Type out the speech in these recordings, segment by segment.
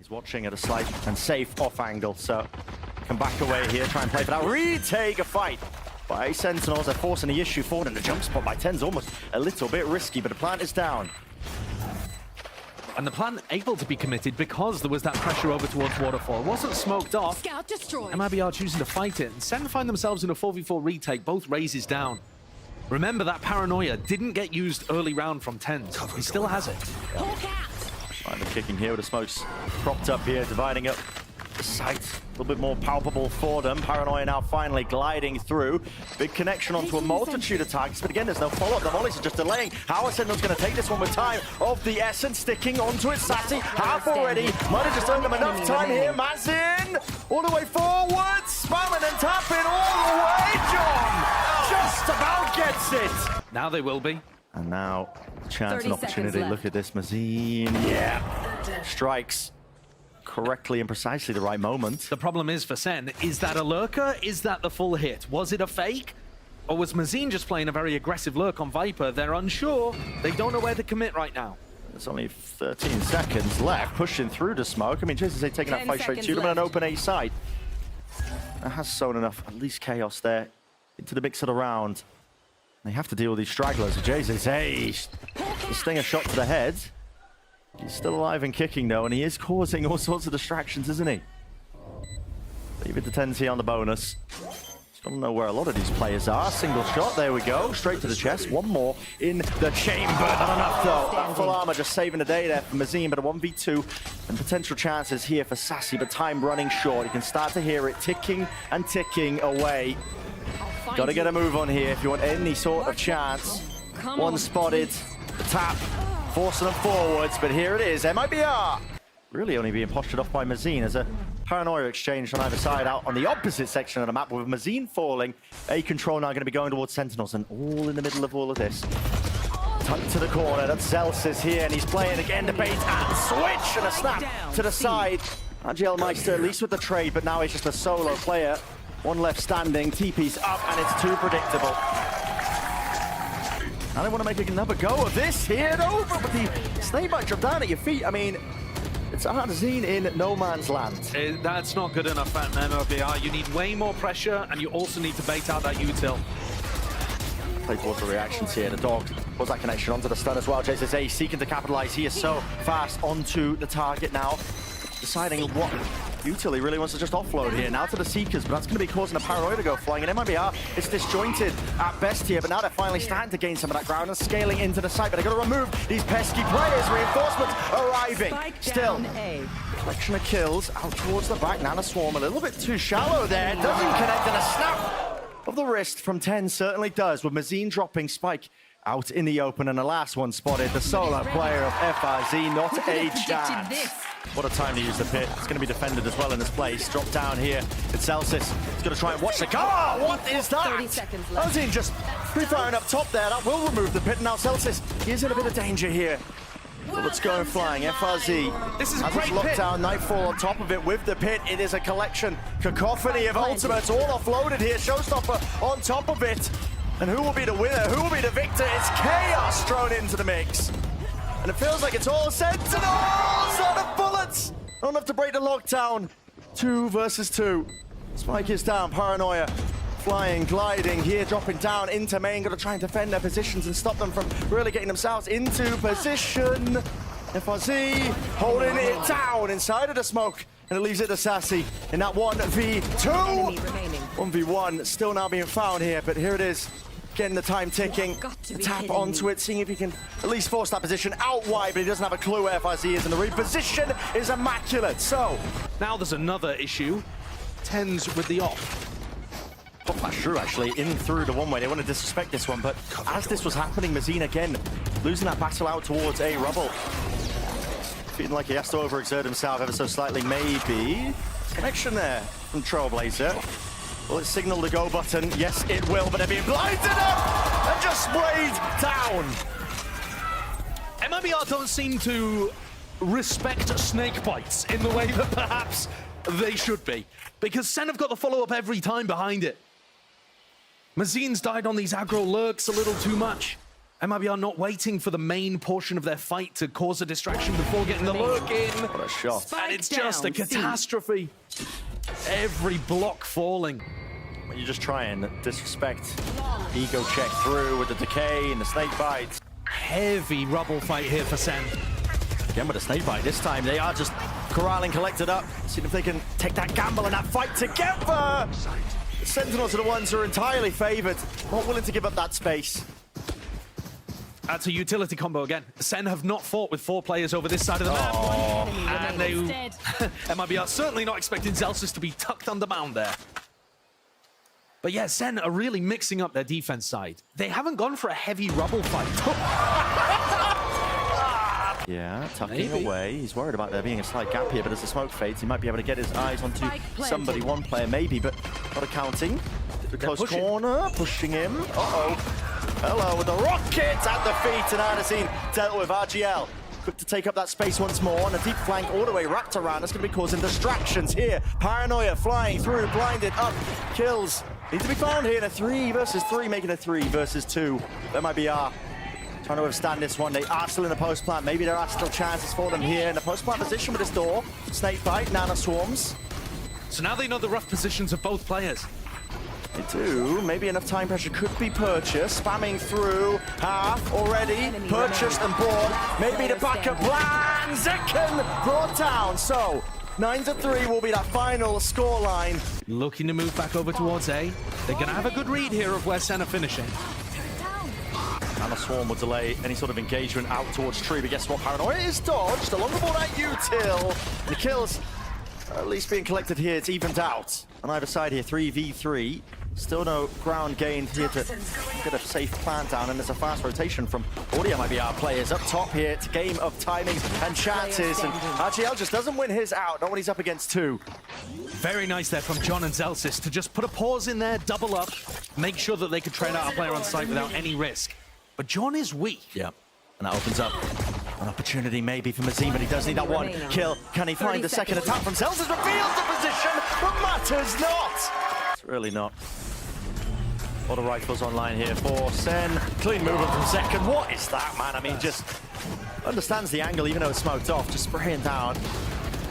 He's watching at a slight and safe off angle, so can back away here, try and play for that. Retake a fight by Sentinels. They're forcing the issue forward, and the jump spot by 10's almost a little bit risky, but the plant is down. And the plant able to be committed because there was that pressure over towards Waterfall. It wasn't smoked off. Scout destroyed. MIBR choosing to fight it, and Sen find themselves in a 4v4 retake, both raises down. Remember, that paranoia didn't get used early round from 10's. He still has it. Right, the kicking here with the smokes propped up here, dividing up the site. A little bit more palpable for them. Paranoia now finally gliding through. Big connection onto a multitude of targets, but again, there's no follow-up. The volleys are just delaying. How are Sentinels going to take this one with time of the essence? Sticking onto it, Sassy, half already. Might have just earned them enough time here. Mazin, all the way forward, spamming and tapping all the way. John just about gets it. Now they will be. And now, chance and opportunity. Look at this, Mazin. Yeah, strikes correctly and precisely the right moment. The problem is for Sen, is that a lurker? Is that the full hit? Was it a fake? Or was Mazin just playing a very aggressive lurk on Viper? They're unsure. They don't know where to commit right now. There's only 13 seconds left, pushing through the smoke. I mean, JSA taking that fight straight to them on an open A side. That has sown enough, at least chaos there, into the mix of the round. They have to deal with these stragglers. JSA, the stinger shot to the head. He's still alive and kicking though, and he is causing all sorts of distractions, isn't he? Leave it to 10's here on the bonus. Don't know where a lot of these players are. Single shot, there we go. Straight to the chest. One more in the chamber. Not enough though. That full armor just saving the day there for Mazin, but a 1v2 and potential chances here for Sassy, but time running short. You can start to hear it ticking and ticking away. Got to get a move on here if you want any sort of chance. One spotted, the tap, forcing them forwards, but here it is, MIBR. Really only being postured off by Mazin as a paranoia exchange on either side out on the opposite section of the map with Mazin falling. A control now going to be going towards Sentinels, and all in the middle of all of this. Tucked to the corner, that's Zelsis here, and he's playing again, the bait and switch, and a snap to the side. RGL Meister at least with the trade, but now he's just a solo player. One left standing, TP's up, and it's too predictable. Now they want to make another go of this here and over, but the snake bite drop down at your feet. I mean, it's Arzine in no man's land. That's not good enough at MIBR. You need way more pressure, and you also need to bait out that util. Play towards the reactions here. The dog was that connection onto the stun as well. JSA seeking to capitalize. He is so fast onto the target now. Deciding what util he really wants to just offload here. Now to the Seekers, but that's going to be causing a paranoia to go flying. And MIBR is disjointed at best here, but now they're finally starting to gain some of that ground and scaling into the site. But they've got to remove these pesky players. Reinforcements arriving. Still, collection of kills out towards the back. Nana Swarm a little bit too shallow there. Doesn't connect, and a snap of the wrist from 10 certainly does, with Mazin dropping Spike out in the open, and the last one spotted, the solo player of FRZ, not a chance. What a time to use the pit. It's going to be defended as well in this place. Drop down here. It's Celsius. He's going to try and watch the car. What is that? 30 seconds left. Ozine just pre-firing up top there. That will remove the pit. Now Celsius, he is in a bit of danger here. But let's go flying. FRZ. This is a great pit. Lockdown, Nightfall on top of it with the pit. It is a collection, cacophony of ultimates all offloaded here. Showstopper on top of it. And who will be the winner? Who will be the victor? It's Chaos thrown into the mix. And it feels like it's all Sentinels out of bullets. Not enough to break the lockdown. 2 versus 2. Spike is down. Paranoia flying, gliding here, dropping down into main. Got to try and defend their positions and stop them from really getting themselves into position. FRZ holding it down inside of the smoke. And it leaves it to Sassy in that 1v2. 1v1 still now being found here, but here it is. Getting the time ticking, tap onto it, seeing if he can at least force that position out wide, but he doesn't have a clue where FRZ is, and the reposition is immaculate. So now there's another issue. 10's with the off. Pop flash through actually, in through the one way. They want to disrespect this one, but as this was happening, Mazin again losing that battle out towards a rubble. Feeling like he has to overexert himself ever so slightly, maybe. Connection there from Trailblazer. Will it signal the go button? Yes, it will, but they're being blinded up and just sprayed down. MIBR don't seem to respect snake bites in the way that perhaps they should be, because Sen have got the follow-up every time behind it. Mazin's died on these aggro lurks a little too much. MIBR not waiting for the main portion of their fight to cause a distraction before getting the lurk in. What a shot. And it's just a catastrophe. Every block falling. When you just try and disrespect ego check through with the decay and the snake bites. Heavy rubble fight here for Sen. Again with a snake bite. This time they are just corralling, collected up. Seeing if they can take that gamble and that fight together. The Sentinels are the ones who are entirely favored. Not willing to give up that space. That's a utility combo again. Sen have not fought with 4 players over this side of the map. And they... MIBR certainly not expecting Zelsis to be tucked under mound there. But yeah, Sen are really mixing up their defense side. They haven't gone for a heavy rubble fight. Yeah, tucking away. He's worried about there being a slight gap here, but as the smoke fades, he might be able to get his eyes onto somebody, one player maybe, but not accounting. The close corner, pushing him. Uh-oh. Hello with the rocket at the feet, and Ardazine dealt with RGL. Quick to take up that space once more, and a deep flank all the way wrapped around. That's going to be causing distractions here. Paranoia flying through, blinded up, kills. Need to be found here in a 3 versus 3, making a 3 versus 2. MIBR trying to withstand this one. They are still in the post plant. Maybe there are still chances for them here in the post plant position with this door. Snake bite, nano swarms. So now they know the rough positions of both players. They do. Maybe enough time pressure could be purchased. Spamming through half already. Purchased and bought. Maybe the backup plan. Zekken brought down. So 9-3 will be that final scoreline. Looking to move back over towards A. They're going to have a good read here of where Sen are finishing. And a swarm will delay any sort of engagement out towards tree, but guess what? Paranoia is dodged along the board at util. The kills are at least being collected here. It's evened out on either side here. 3v3. Still no ground gained here to get a safe plant down, and there's a fast rotation from all the MIBR players up top here. It's a game of timing and chances, and RGL just doesn't win his out, not when he's up against 2. Very nice there from John and Zelsis to just put a pause in there, double up, make sure that they could trade out a player on site without any risk. But John is weak. Yeah, and that opens up an opportunity maybe for Mazim, but he does need that one kill. Can he find the second attack from Zelsis? Reveals the position, but matters not. It's really not. All the rifles online here for Sen. Clean movement from Zekken. What is that, man? I mean, just understands the angle, even though it's smoked off. Just spraying down.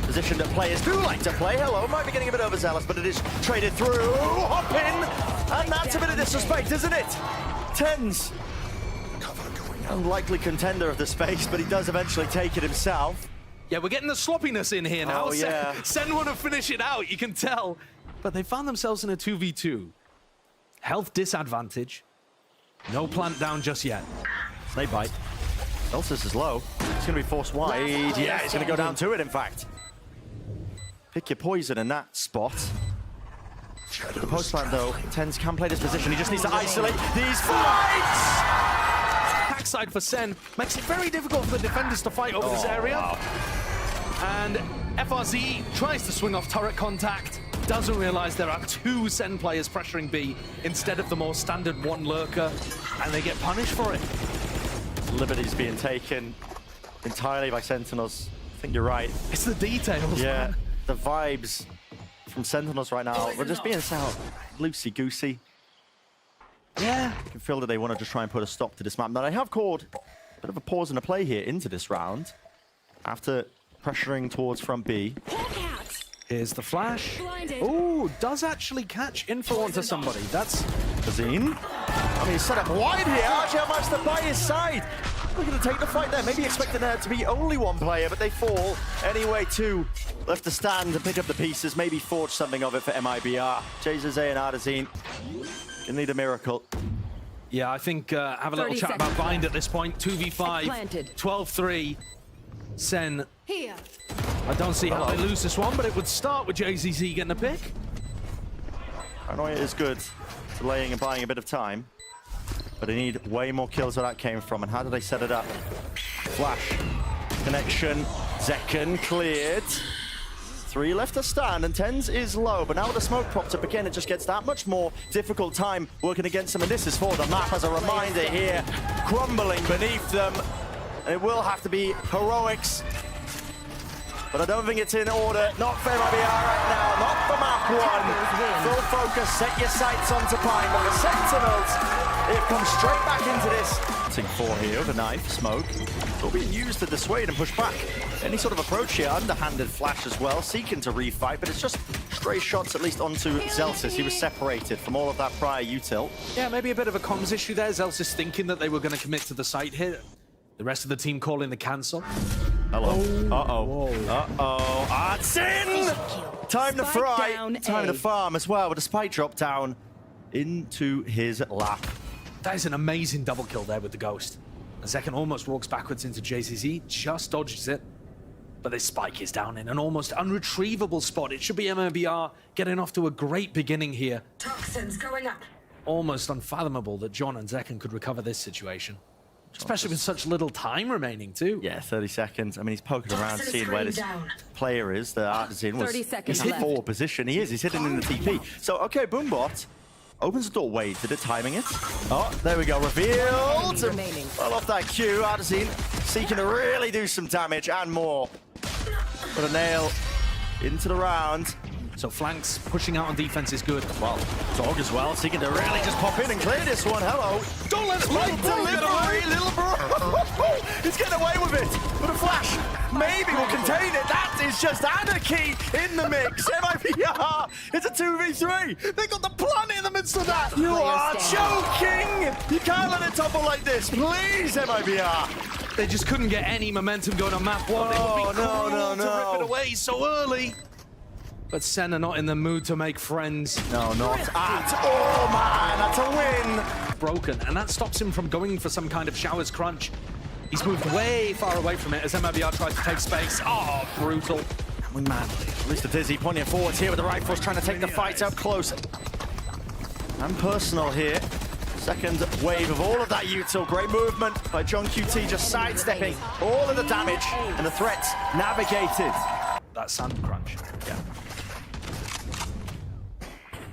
Position that players do like to play. Hello, might be getting a bit overzealous, but it is traded through. Hop in, and that's a bit of disrespect, isn't it? Tens. Unlikely contender of the space, but he does eventually take it himself. Yeah, we're getting the sloppiness in here now. Oh, yeah. Sen want to finish it out, you can tell. But they found themselves in a 2v2. Health disadvantage. No plant down just yet. Snake bite. Zelsis is low. He's going to be forced wide. Yeah, he's going to go down to it, in fact. Pick your poison in that spot. The post plant, though, Tens can play this position. He just needs to isolate these fights! Backside for Sen makes it very difficult for the defenders to fight over this area. Wow. And FRZ tries to swing off turret contact. Doesn't realize there are 2 Sen players pressuring B instead of the more standard 1 lurker, and they get punished for it. Liberties being taken entirely by Sentinels. I think you're right. It's the details. Yeah, man. the vibes from Sentinels right now, we're just being so loosey-goosey. Yeah. You can feel that they want to just try and put a stop to this map. Now, they have called a bit of a pause in the play here into this round after pressuring towards front B. Here's the flash. Ooh, does actually catch info onto somebody. That's Bazine. I mean, he's set up wide here. RGL managed to by his side. We're going to take the fight there. Maybe expecting there to be only 1 player, but they fall. Anyway, 2 left to stand and pick up the pieces. Maybe forge something of it for MIBR. Jesus and Ardazine. You need a miracle. Yeah, I think have a little chat about Bind at this point. 2v5, 12-3. Sen. Here. I don't see how they lose this one, but it would start with JZZ getting a pick. Paranoia is good, delaying and buying a bit of time. But they need way more kills where that came from. And how do they set it up? Flash. Connection. Zekken cleared. 3 left to stand, and Tens is low. But now with the smoke propped up again, it just gets that much more difficult time working against them. And this is for the map as a reminder here. Crumbling beneath them. And it will have to be heroics. But I don't think it's in order. Not for MIBR right now. Not for map 1. Full focus. Set your sights onto Pine. But the Sentinels, they've come straight back into this opting for here with a knife, smoke. It's all being used to dissuade and push back. Any sort of approach here, underhanded flash as well, seeking to refight, but it's just stray shots at least onto Zelsis. He was separated from all of that prior util. Yeah, maybe a bit of a comms issue there. Zelsis thinking that they were going to commit to the site here. The rest of the team calling the cancel. Hello. Uh-oh. Uh-oh. Art's in! Time to fry. Time to farm as well with a spike drop down into his lap. That is an amazing double kill there with the Ghost. Zekken almost walks backwards into JCZ, just dodges it. But this spike is down in an almost unretrievable spot. It should be MIBR getting off to a great beginning here. Toxins going up. Almost unfathomable that John and Zekken could recover this situation. Especially with such little time remaining, too. Yeah, 30 seconds. I mean, he's poking around, seeing where this player is. The Artisan was 30 seconds in left. forward position. He is. He's hidden in the TP. So, okay, Boombot opens the door. Waited it, timing it. Oh, there we go. Revealed. Remaining. Well, off that cue, Artisan seeking to really do some damage and more. But a nail into the round. So flanks pushing out on defense is good. Well, Dog as well, seeking to really just pop in and clear this one. Hello. Don't let us Little delivery, little bro. He's getting away with it. With a flash. Maybe we'll contain it. That is just anarchy in the mix. MIBR. It's a 2v3. They got the planet in the midst of that. You are joking. You can't let it topple like this. Please, MIBR. They just couldn't get any momentum going on map one. They would be cruel to rip it away so early. But Sen are not in the mood to make friends. No, not at all, man. That's a win. Broken, and that stops him from going for some kind of showers crunch. He's moved way far away from it as MIBR tries to take space. Oh, brutal. Man, at least the Dizzy pointing forwards here with the rifles, trying to take the fight up close. And personal here. Second wave of all of that util. Great movement by John QT, just sidestepping all of the damage and the threats navigated. That sand crunch. Yeah.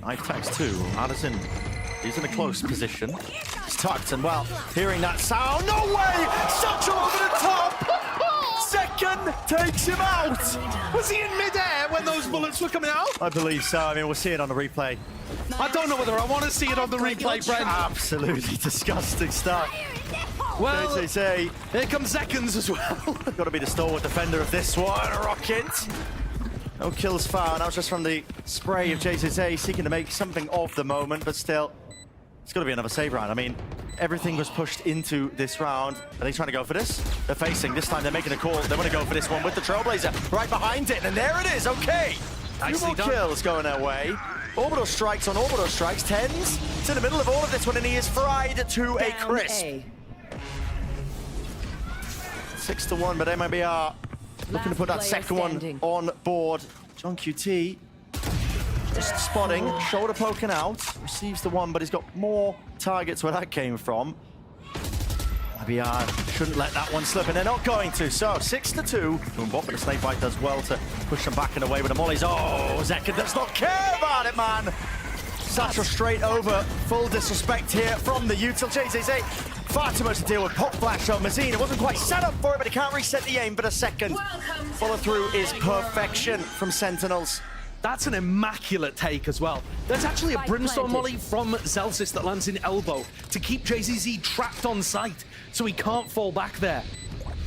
Knife tags too. Addison, he's in a close position. He's tucked and well, hearing that sound. No way! Satchel over the top! Second takes him out! Was he in midair when those bullets were coming out? I believe so. I mean, we'll see it on the replay. I don't know whether I want to see it on the replay, Brent. Absolutely disgusting stuff. Well, JCC, here comes Zekkens as well. got to be the stalwart defender of this one. Rocket. No kills found. That was just from the spray of JCC, seeking to make something of the moment, but still, it's got to be another save round. I mean, everything was pushed into this round. Are they trying to go for this? They're facing. This time they're making a call. They want to go for this one with the Trailblazer right behind it, and there it is. Okay. Nicely Two more done. kills going their way. Orbital strikes on orbital strikes. Tens. It's in the middle of all of this one, and he is fried to a crisp. 6-1, but MIBR looking to put that second one on board. John QT just spotting, shoulder poking out, receives the one, but he's got more targets where that came from. MIBR shouldn't let that one slip, and they're not going to. So 6-2. Boombot, but the snake bite does well to push them back and away with the mollies. Oh, Zekken does not care about it, man. Satchel straight over. Full disrespect here from the util. JCC, far too much to deal with. Pop flash on Mazine. It wasn't quite set up for it, but he can't reset the aim. But a second follow through is perfection from Sentinels. That's an immaculate take as well. There's actually a brimstone molly from Zelsis that lands in elbow to keep JZZ trapped on site so he can't fall back there.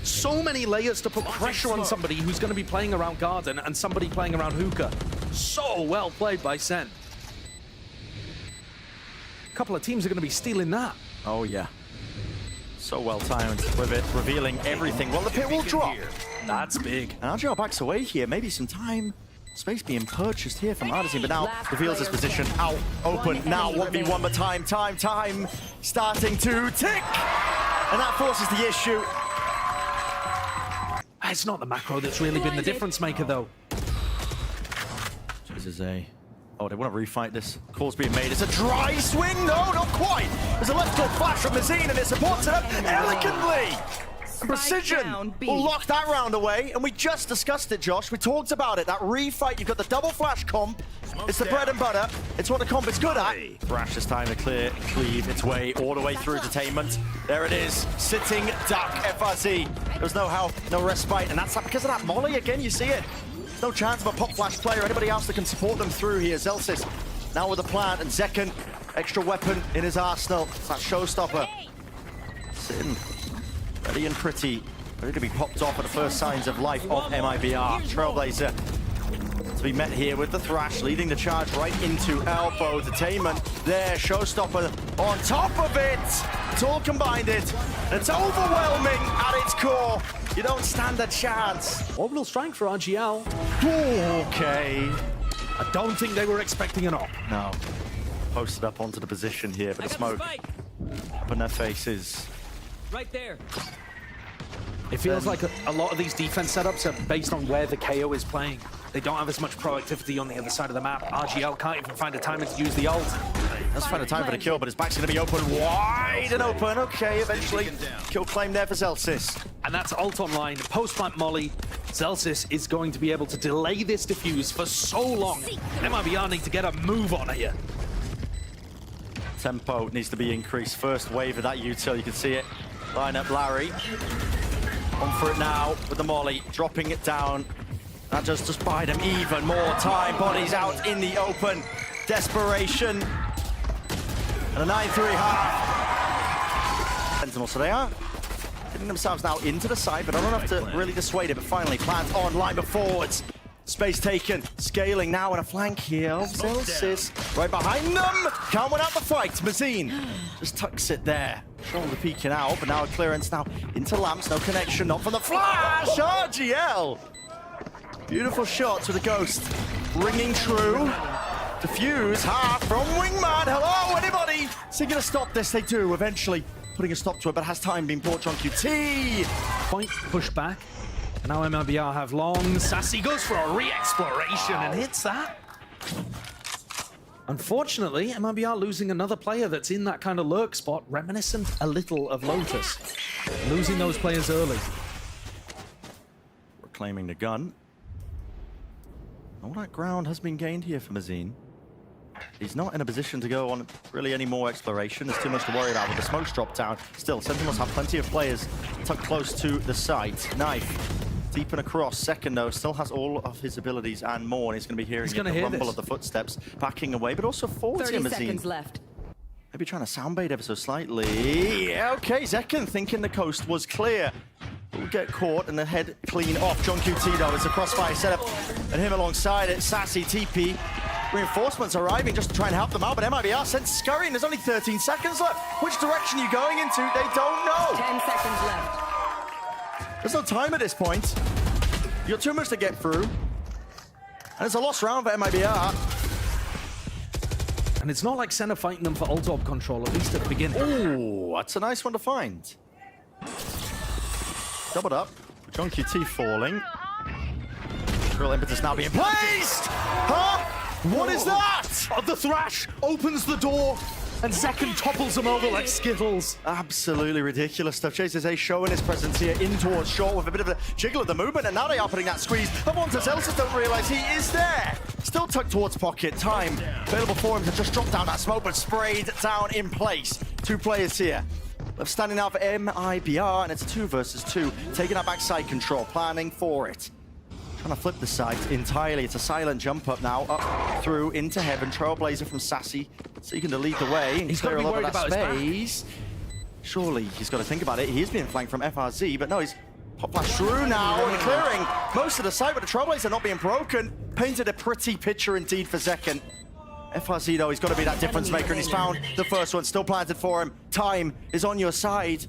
So many layers to put pressure on somebody who's going to be playing around Garden and somebody playing around Hookah. So well played by Sen. A couple of teams are going to be stealing that. Oh, yeah. So well timed with it, revealing everything. Well, the pit will drop. That's big. And Argyle backs away here. Maybe some time. Space being purchased here from Artisan, but now reveals his position out open. Now 1v1, but time starting to tick. And that forces the issue. It's not the macro that's really been the difference maker, though. This is a... Oh, they want to refight this. Call's being made. It's a dry swing. No, not quite. There's a left hook flash from Mazine, and it supports it up elegantly. Precision will lock that round away, and we just discussed it, Josh. We talked about it. That refight, you've got the double flash comp. It's the bread and butter. It's what the comp is good at. Thrash this time to cleave its way all the way through detainment. There it is. Sitting duck, FRZ. There's no help, no respite, and that's because of that molly again. You see it. There's no chance of a pop flash player, anybody else that can support them through here. Zelsis now with a plant, and Zekken, extra weapon in his arsenal. It's that showstopper. Sin, ready and pretty. Ready to be popped off at the first signs of life of MIBR. Trailblazer to be met here with the Thrash, leading the charge right into Elbow. Detainment there, Showstopper on top of it. It's all combined it. It's overwhelming at its core. You don't stand a chance. Orbital strike for RGL. Okay. I don't think they were expecting an op. No. Posted up onto the position here, but the smoke up in their faces. Right there. It feels like a lot of these defense setups are based on where the KO is playing. They don't have as much proactivity on the other side of the map. RGL can't even find a timing to use the ult. Let's find a time for the kill, but his back's going to be open wide and open. Okay, eventually kill claim there for Zelsis. And that's ult online. Post-plant molly. Zelsis is going to be able to delay this defuse for so long. MIBR need to get a move on here. Tempo needs to be increased. First wave of that util, you can see it. Line up Larry. On for it now with the molly, dropping it down. That just buy them even more time. Bodies out in the open. Desperation. And a 9-3 half. Sentinels, so they are getting themselves now into the side, but not enough to really dissuade it. But finally, plant on, line forwards. Space taken, scaling now in a flank here. Zelsis right behind them. Can't win out the fight. Mazine just tucks it there. Shoulder peeking out, but now a clearance now into Lamps. No connection, not from the flash. RGL. Beautiful shots with a ghost. Ringing true. Defuse half from Wingman. Hello, anybody? Is he going to stop this? They do, eventually. Putting a stop to it, but has time been brought on QT. Point push back. And now MIBR have long. Sassy goes for a re-exploration and hits that. Unfortunately, MIBR losing another player that's in that kind of lurk spot, reminiscent a little of Lotus. Losing those players early. Reclaiming the gun. All that ground has been gained here for Mazine. He's not in a position to go on really any more exploration. There's too much to worry about with the smokes dropped down. Still, Sentinels have plenty of players tucked close to the site. Knife. Deep and across. Second, though, still has all of his abilities and more. And he's going to be hearing the rumble of the footsteps, backing away, but also forwards here, Mazine. 30 seconds left. Maybe trying to soundbait ever so slightly. Yeah, okay, Zekken thinking the coast was clear. Will get caught and the head clean off. John QT, though, it's a crossfire setup. And him alongside it, Sassy, TP. Reinforcements arriving just to try and help them out, but MIBR sent scurrying. There's only 13 seconds left. Which direction are you going into? They don't know. 10 seconds left. There's no time at this point. You got too much to get through. And it's a lost round for MIBR. And it's not like Sen are fighting them for ult orb control, at least at the beginning. Oh, that's a nice one to find. Doubled up. John QT falling. Real impetus now being placed! Huh? What is that? Oh, the Thrash opens the door, and Zekken topples him over like Skittles. Absolutely ridiculous stuff. Chase is showing his presence here in towards short with a bit of a jiggle of the movement, and now they are putting that squeeze. Avontas Elsis don't realize he is there. Still tucked towards pocket. Time available for him to just drop down that smoke, but sprayed down in place. Two players here. Left standing out for MIBR, and it's a 2 versus 2. Taking that backside control, planning for it. Trying to flip the site entirely. It's a silent jump up now, up through into heaven. Trailblazer from Sassy, seeking to lead the way and he's got clear to be a lot worried of that about space. Surely he's got to think about it. He is being flanked from FRZ, but no, he's pop flash through now and clearing most of the site, but the Trailblazer not being broken. Painted a pretty picture indeed for Zekken. FRZ, though, he's got to be that difference maker, and he's found the first one, still planted for him. Time is on your side.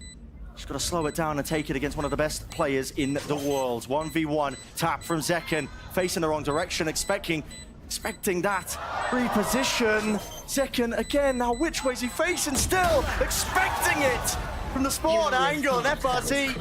Just got to slow it down and take it against one of the best players in the world. 1v1 tap from Zekken, facing the wrong direction, expecting that reposition. Zekken again, now which way is he facing? Still expecting it from the spawn angle, and FRZ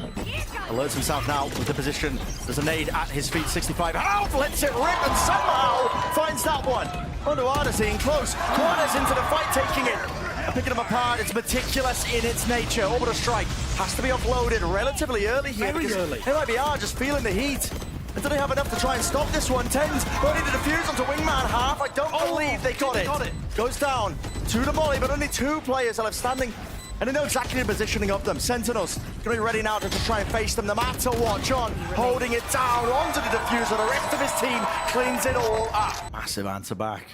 alerts himself now with the position. There's a nade at his feet, 65. Help! Lets it rip and somehow finds that one. Onto Artesine, close. Corners into the fight, taking it. And picking them apart, it's meticulous in its nature. Orbital strike has to be offloaded relatively early here. Very early. MIBR just feeling the heat. And do they have enough to try and stop this one? Tens ready to defuse onto Wingman half. I don't believe they got it. Goes down to the molly, but only 2 players are left standing. And they know exactly the positioning of them. Sentinels going to be ready now to try and face them no matter what. John holding it down onto the diffuser. The rest of his team cleans it all up. Massive answer back.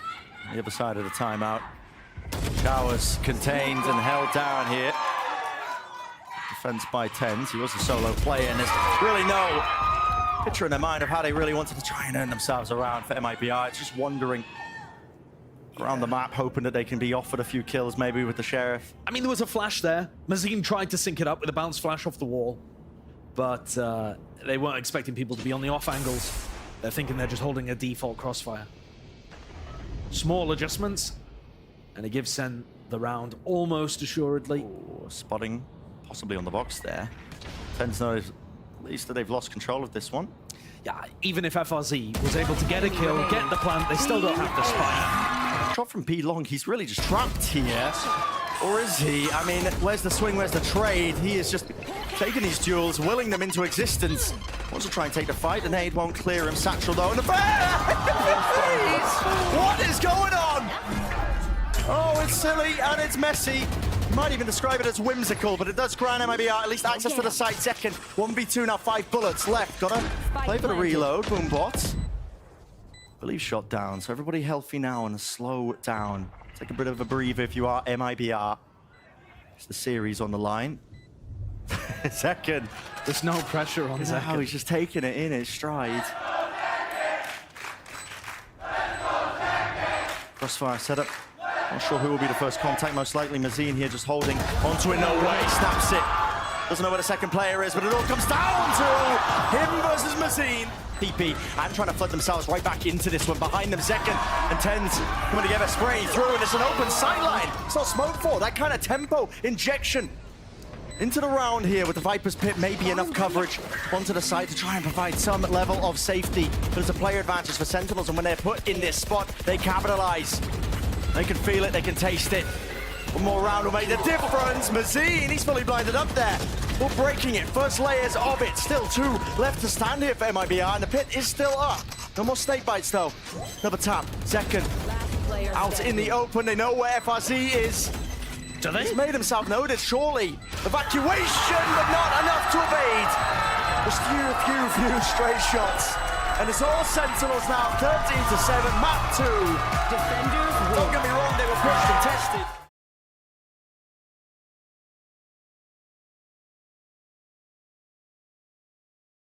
The other side of the timeout. Showers contained and held down here. defense by tens. He was a solo player, and there's really no picture in their mind of how they really wanted to try and earn themselves around for MIBR. It's just wandering around the map, hoping that they can be offered a few kills, maybe with the Sheriff. I mean, there was a flash there. Mazin tried to sync it up with a bounce flash off the wall, but they weren't expecting people to be on the off angles. They're thinking they're just holding a default crossfire. Small adjustments, and it gives Sen the round almost assuredly. Ooh, spotting possibly on the box there. Tens know at least that they've lost control of this one. Yeah, even if FRZ was able to get a kill, get the plant, they still don't have the spike. Shot from B long, he's really just trapped here. Or is he? I mean, where's the swing, where's the trade? He is just taking these duels, willing them into existence. Wants to try and take the fight, the nade won't clear him. Satchel though, and the what is going on? Oh, it's silly and it's messy. You might even describe it as whimsical, but it does grant MIBR at least access to the site. Second, 1v2 now, 5 bullets left. Gotta play for the reload, Boombot. Believe shot down, so everybody healthy now and slow down. Take a bit of a breather if you are MIBR. It's the series on the line. Second. There's no pressure on Second. How he's just taking it in his stride. Crossfire setup. Not sure who will be the first contact. Most likely Mazin here just holding onto it. No way. Snaps it. Doesn't know where the second player is, but it all comes down to him versus Mazin. PP and trying to flood themselves right back into this one. Behind them, Second and Tens coming together, spraying through, and it's an open sideline. It's not smoke for that kind of tempo injection into the round here with the Viper's Pit. Maybe enough coverage onto the side to try and provide some level of safety. There's a player advantage for Sentinels, and when they're put in this spot, they capitalize. They can feel it, they can taste it. One more round will make the difference. Mazin, he's fully blinded up there. We're breaking it. First layers of it. Still 2 left to stand here for MIBR, and the pit is still up. No more snake bites, though. Another tap. Second. Out in the open. They know where FRZ is. Do they? He's made himself noted, surely. Evacuation, but not enough to evade. Just few straight shots. And it's all Sentinels now. 13-7. Map 2. Defenders. Don't get me wrong, they were pushed and tested.